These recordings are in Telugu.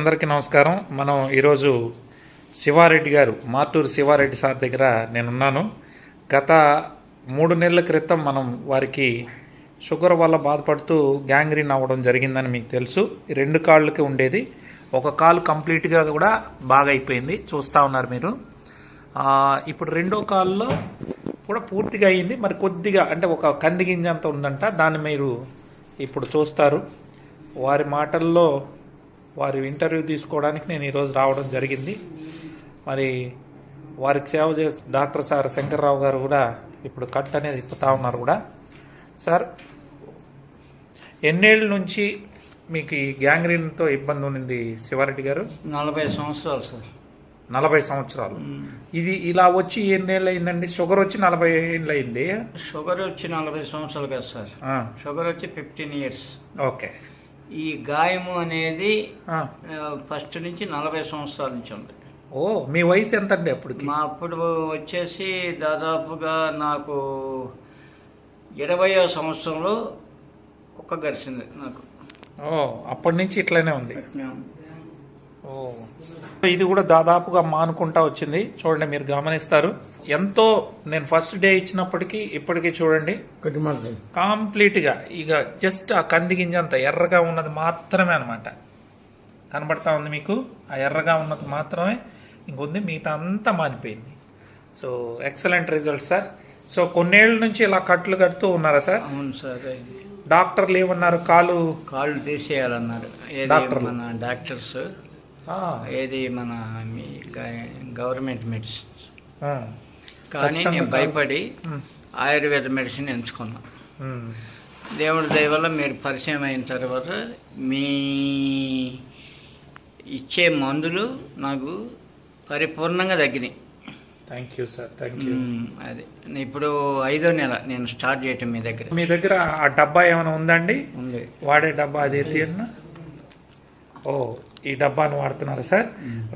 అందరికీ నమస్కారం. మనం ఈరోజు శివారెడ్డి గారు, మార్టూరు శివారెడ్డి సార్ దగ్గర నేనున్నాను. గత 3 నెలల క్రితం మనం వారికి షుగర్ వల్ల బాధపడుతూ గ్యాంగ్రీన్ అవ్వడం జరిగిందని మీకు తెలుసు. 2 కాళ్ళకి ఉండేది, ఒక కాలు కంప్లీట్గా కూడా బాగా అయిపోయింది, చూస్తూ ఉన్నారు మీరు. ఇప్పుడు 2వ కాలులో కూడా పూర్తిగా అయ్యింది, మరి కొద్దిగా అంటే ఒక కంది గింజ అంత ఉందంట. దాన్ని మీరు ఇప్పుడు చూస్తారు. వారి మాటల్లో వారి ఇంటర్వ్యూ తీసుకోవడానికి నేను ఈరోజు రావడం జరిగింది. మరి వారికి సేవ చేస్తే డాక్టర్ సార్ శంకర్రావు గారు కూడా ఇప్పుడు కట్ అనేది ఇప్పుతా ఉన్నారు కూడా. సార్, ఎన్నేళ్ళ నుంచి మీకు ఈ గ్యాంగ్రీన్తో ఇబ్బంది ఉంది శివారెడ్డి గారు? 40 సంవత్సరాలు సార్. 40 సంవత్సరాలు. ఇది ఇలా వచ్చి ఎన్నేళ్ళు అయిందండి? షుగర్ వచ్చి 40 ఏళ్ళు అయింది. షుగర్ వచ్చి 40 సంవత్సరాలు కదా సార్. షుగర్ వచ్చి 15 ఇయర్స్. ఓకే. ఈ గాయము అనేది ఫస్ట్ నుంచి 40 సంవత్సరాల నుంచి ఉంది. ఓ, మీ వయసు ఎంత అండి అప్పటికి? మా అప్పుడు వచ్చేసి దాదాపుగా నాకు 20వ సంవత్సరంలో కుక్క గరిచింది నాకు. ఓ, అప్పటి నుంచి ఇట్లానే ఉంది. ఓ, ఇది కూడా దాదాపుగా మానుకుంటా వచ్చింది. చూడండి, మీరు గమనిస్తారు. ఎంతో నేను ఫస్ట్ డే ఇచ్చినప్పటికీ ఇప్పటికీ చూడండి కంప్లీట్ గా ఇక జస్ట్ ఆ కంది గింజ అంత ఎర్రగా ఉన్నది మాత్రమే అనమాట కనబడతా ఉంది మీకు. ఆ ఎర్రగా ఉన్నది మాత్రమే ఇంకొంది, మిగతా అంతా మానిపోయింది. So excellent result sir. So కొన్నేళ్ల నుంచి ఇలా కట్లు కడుతూ ఉన్నారా సార్? అవును సార్. డాక్టర్లు ఏమన్నారు? కాళ్ళు తీసేయాలన్నారు మన డాక్టర్స్. ఏది మన గవర్నమెంట్ మెడిసిన్. కానీ నేను భయపడి ఆయుర్వేద మెడిసిన్ ఎంచుకున్నా. దేవుడి దయ వల్ల మీరు పరిచయం అయిన తర్వాత మీ ఇచ్చే మందులు నాకు పరిపూర్ణంగా తగ్గినాయి. Thank you sir, thank you. అది ఇప్పుడు 5వ నెల నేను స్టార్ట్ చేయటం మీ దగ్గర. మీ దగ్గర ఆ డబ్బా ఏమైనా ఉందండి? ఉంది. వాడే డబ్బా అది తీయన్నా. ఓ, ఈ డబ్బాను వాడుతున్నారు సార్.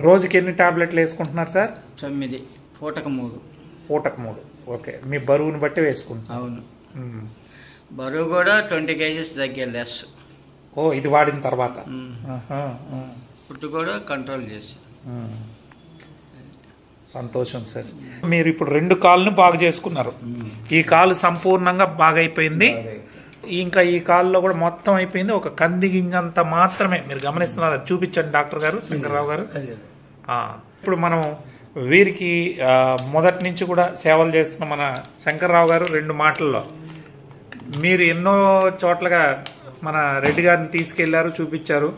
రోజుకి ఎన్ని టాబ్లెట్లు వేసుకుంటున్నారు సార్? 9, పూటకు 3. పూటకు 3. ఓకే. మీ బరువుని బట్టి వేసుకుంటున్నారు? అవును. బరువు కూడా 20 kgs తగ్గే లెస్. ఓ, ఇది వాడిన తర్వాత ఫుడ్ కూడా కంట్రోల్ చేసి. సంతోషం సార్. మీరు ఇప్పుడు 2 కాళ్ళను బాగా చేసుకున్నారు. ఈ కాలు సంపూర్ణంగా బాగా అయిపోయింది. ఇంకా ఈ కాల్లో కూడా మొత్తం అయిపోయింది. ఒక కంది గింజంత మాత్రమే మీరు గమనిస్తున్నారు. అది చూపించండి డాక్టర్ గారు, శంకర్రావు గారు. ఇప్పుడు మనం వీరికి మొదటి నుంచి కూడా సేవలు చేస్తున్న మన శంకర్రావు గారు 2 మాటల్లో, మీరు ఎన్నో చోట్లగా మన రెడ్డి గారిని తీసుకెళ్లారు, చూపించారు.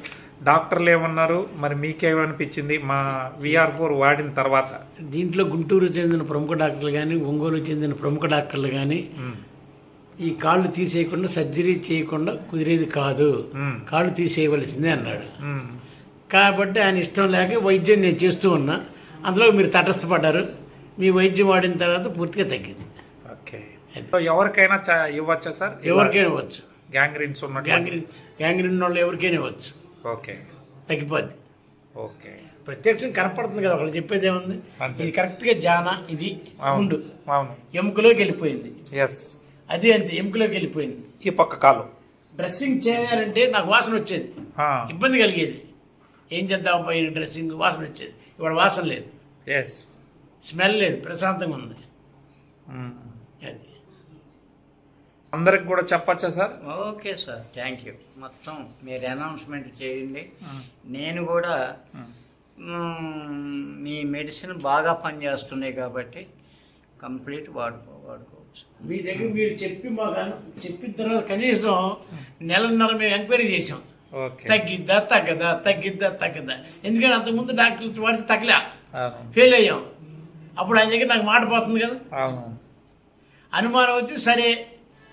డాక్టర్లు ఏమన్నారు, మరి మీకేమనిపించింది మా VR4 వాడిన తర్వాత? దీంట్లో గుంటూరు చెందిన ప్రముఖ డాక్టర్లు కానీ, ఒంగోలు చెందిన ప్రముఖ డాక్టర్లు కానీ ఈ కాళ్ళు తీసేయకుండా, సర్జరీ చేయకుండా కుదిరేది కాదు, కాళ్ళు తీసేయవలసిందే అన్నాడు. కాబట్టి ఆయన ఇష్టం లేక వైద్యం నేను చేస్తూ ఉన్నా. అందులో మీరు తటస్థపడ్డారు. మీ వైద్యం వాడిన తర్వాత పూర్తిగా తగ్గింది. ఓకే. ఎవరికైనా ఇవ్వచ్చా సార్? ఎవరికైనా ఇవ్వచ్చు. గ్యాంగ్రీన్స్ ఉన్న గ్యాంగ్రీన్ వాళ్ళు ఎవరికైనా ఇవ్వచ్చు. ఓకే, తగ్గిపోద్ది. ఓకే. ప్రత్యక్షం కనపడుతుంది కదా, ఒకళ్ళు చెప్పేది ఏముంది. ఇది కరెక్ట్గా జానా, ఇది ఉండు ఎముకలోకి వెళ్ళిపోయింది. ఎస్, అది అంతే, ఎముకలోకి వెళ్ళిపోయింది. ఈ పక్క కాలు డ్రెస్సింగ్ చేయాలంటే నాకు వాసన వచ్చేది, ఇబ్బంది కలిగేది. ఏం చేద్దాం పోయిన డ్రెస్సింగ్ వాసన వచ్చేది. ఇవాళ వాసన లేదు, స్మెల్ లేదు, ప్రశాంతంగా ఉంది. అది అందరికి కూడా చెప్పచ్చా sir? Okay sir, thank you. మొత్తం మీరు అనౌన్స్మెంట్ చేయండి. నేను కూడా మీ మెడిసిన్ బాగా పనిచేస్తున్నాయి కాబట్టి కంప్లీట్ వాడుకోవచ్చు. మీ దగ్గర మీరు చెప్పిన తర్వాత కనీసం 1.5 నెలలు మేము ఎంక్వైరీ చేసాం. తగ్గిద్దా తగ్గదా. ఎందుకంటే అంతకుముందు డాక్టర్స్ వాడితే తగ్గలే, ఫెయిల్ అయ్యాం. అప్పుడు ఆయన దగ్గర నాకు మాట పోతుంది కదా, అనుమానం వచ్చి సరే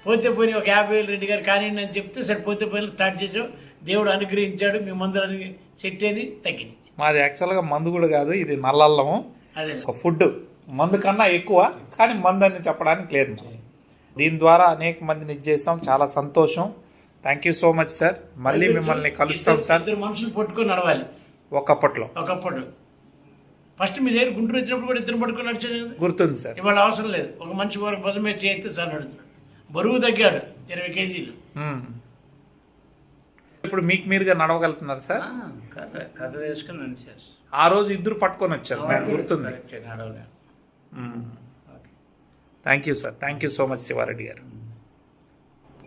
పోతే పోయి ఒక 50,000 రెడ్డి గారు కానీ అని చెప్తే సరే పోతే పోయి స్టార్ట్ చేసాం. దేవుడు అనుగ్రహించాడు, మీ మందులని సెట్ అయింది, తగ్గింది. మాది యాక్చువల్గా మందు కూడా కాదు, ఇది నల్లల్లము. అదే ఫుడ్ మందు కన్నా ఎక్కువ, కానీ మందు అని చెప్పడానికి లేదు. దీని ద్వారా అనేక మందిని ఇచ్చేసాం. చాలా సంతోషం. Thank you so much sir. మళ్ళీ మిమ్మల్ని కలుస్తాం సార్. 2 మనుషులు పట్టుకొని నడవాలి ఒకప్పట్లో. ఫస్ట్ మీ దగ్గర గుంటూరు వచ్చినప్పుడు కూడా 2 పట్టుకొని నడిచేది గుర్తుంది సార్. ఇవాళ అవసరం లేదు, ఒక మనిషి వరకు భుజం మీద చేస్తే సార్ నడుతున్నాడు. బరువు తగ్గాడు 20 kgs. ఇప్పుడు మీకు మీరుగా నడవగలుగుతున్నారు సార్? కథ వేసుకుని నడిచేస్తాను. ఆ రోజు ఇద్దరు పట్టుకొని వచ్చారు, నాకు గుర్తుంది. నడవలేను. Thank you sir, thank you so much Sivareddy గారు.